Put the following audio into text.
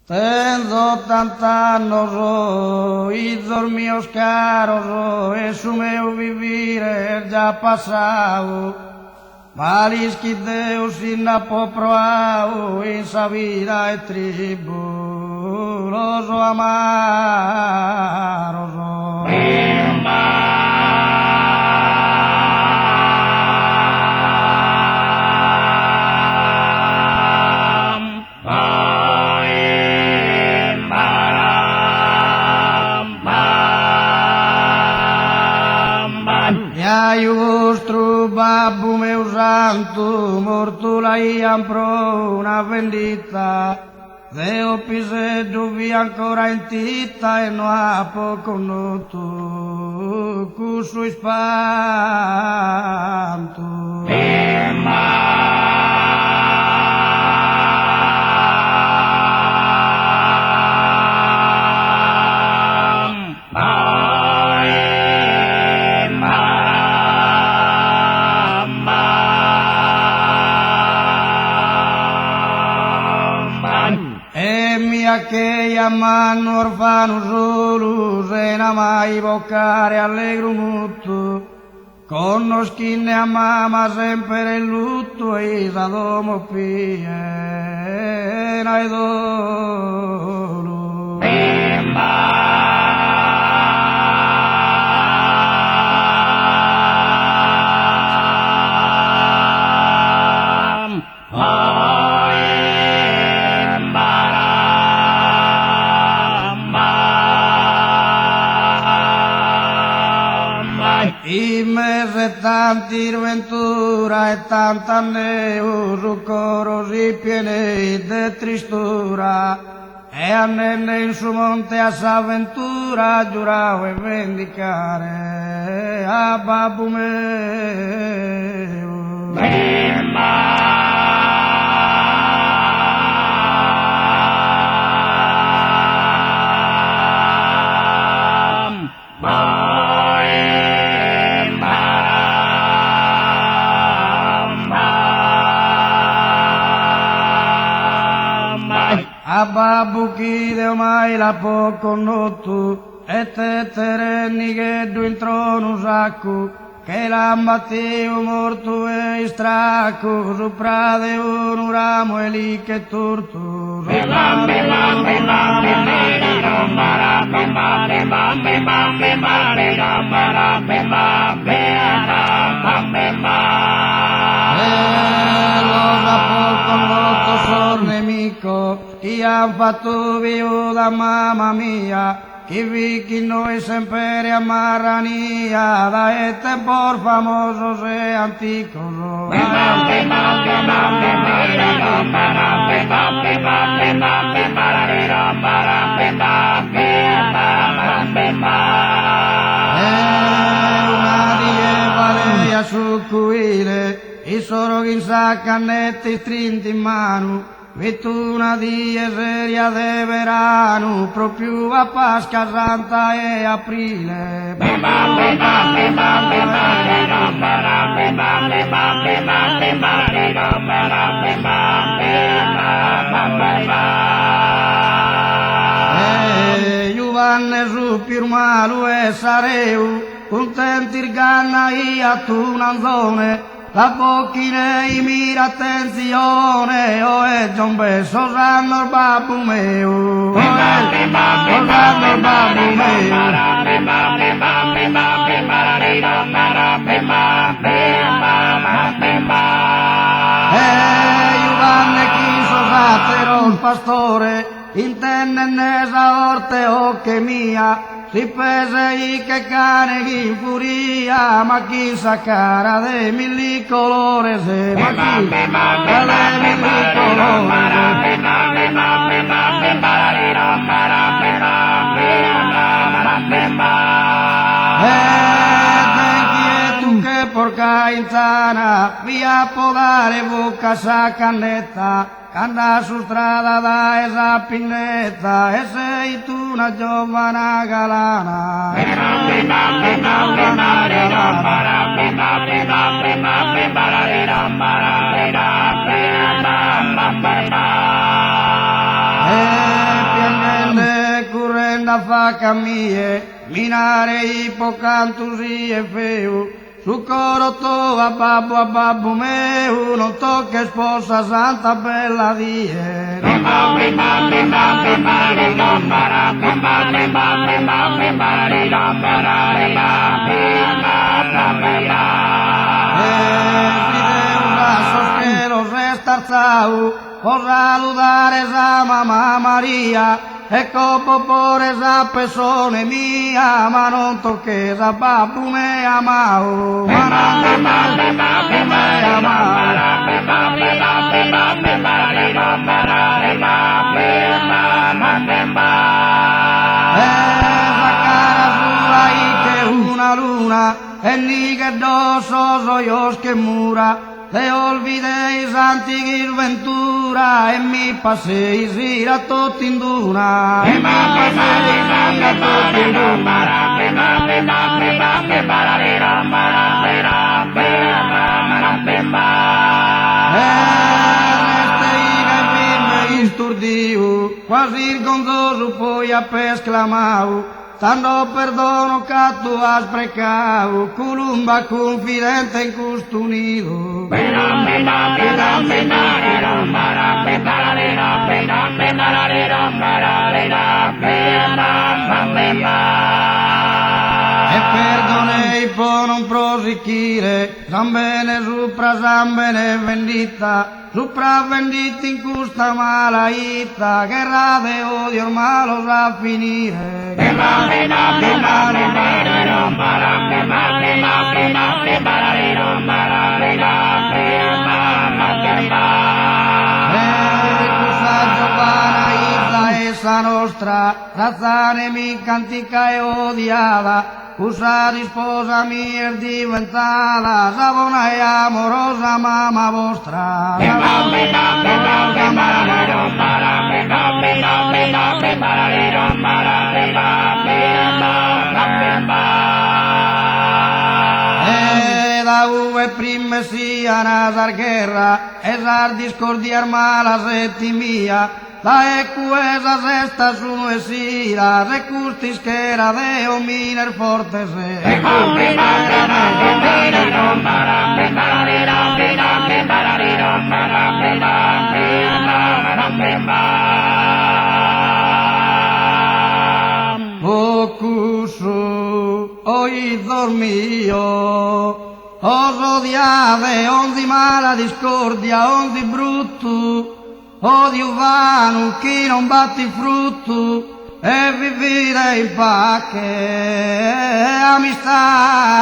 Tengo tantas y dormíos caros, es un meu vivir ya pasado. Valis que Deus ainda proao essa vida é tribuloso amaroso. Vostro babbo meu santo, morto l'aiam pro una vendita, Deo piseggio vi ancora in titta e non ha poco noto, cu suo spanto. Che chiamano orfano solo se non mai boccare allegro molto conoscine a mamma sempre il lutto e sa domo piena e dolo tanti ventura e tanta neu su coro si piene de tristura e a nenne in su monte a s'avventura giuravo e vendicare a babbo meu. A babbo chi Deo mai la poco noto e te terenni che du in trono sacco che la Matteo morto e stracco sopra de un ramo e lì che torto chi ha fatto vivo da mamma mia, chi vi chi noi sempre amarrania, da e tempor famoso se antico. Una rieva lei a su cuile, i soroghi in saccanetti strinti in mano, Vittuna di seria de verano, proprio a Pasqua Santa e aprile. Giovanni su Pirmalu e Sareu, contenti il ganna a tu nanzone, la bocchina e mira attenzione, oh e John Besso sanno il babbo meu, oh sanno il babbo meu. Giovanni quiso satero il pastore, intende nesa orte o che mia, si pese i che cane in furia, ma chi sa cara de mille colore se, ma chi de mille colore. Tu che porca insana, via podare bocca sa cannetta, Anda su strada da esa pinnetta e sei tu una giovana galana. la faca mie, minare ipocantusi e feu, su coro to a babbo meu, non tocca sposa santa bella die. Por saludar esa mamá María, e como por esa persona mía, ma non toques a papu me amao, ma non toques a papu me amao. Esa cara sua y que una luna, e ni que dos ojos que mura, te olvidéis antigua ventura e mi paséis ir a Totinduna. E mi paséis ir a Totinduna. Isturdiu, quasi gonzoso poi a pesclamau, tanto perdono che tu has precau, culumba confidente in custunido. E perdonei por non prosichire, zambene sopra zambene vendita, sopra vendita in questa malaita, guerra de odio ormai lo sa finire. Essa nostra razza nemica antica e odiata, usa di sposa mia è diventata savona e amorosa mamma vostra. E da uve prime sia nasar guerra, esar discordia arma la settimia, la equesa sesta su e sira, se custis che era deo miner forte se. E o cusu, oi dormio, os odiave, onzi mala discordia, onzi brutto, odio vano chi non batti frutto e vivere in pace, amistade.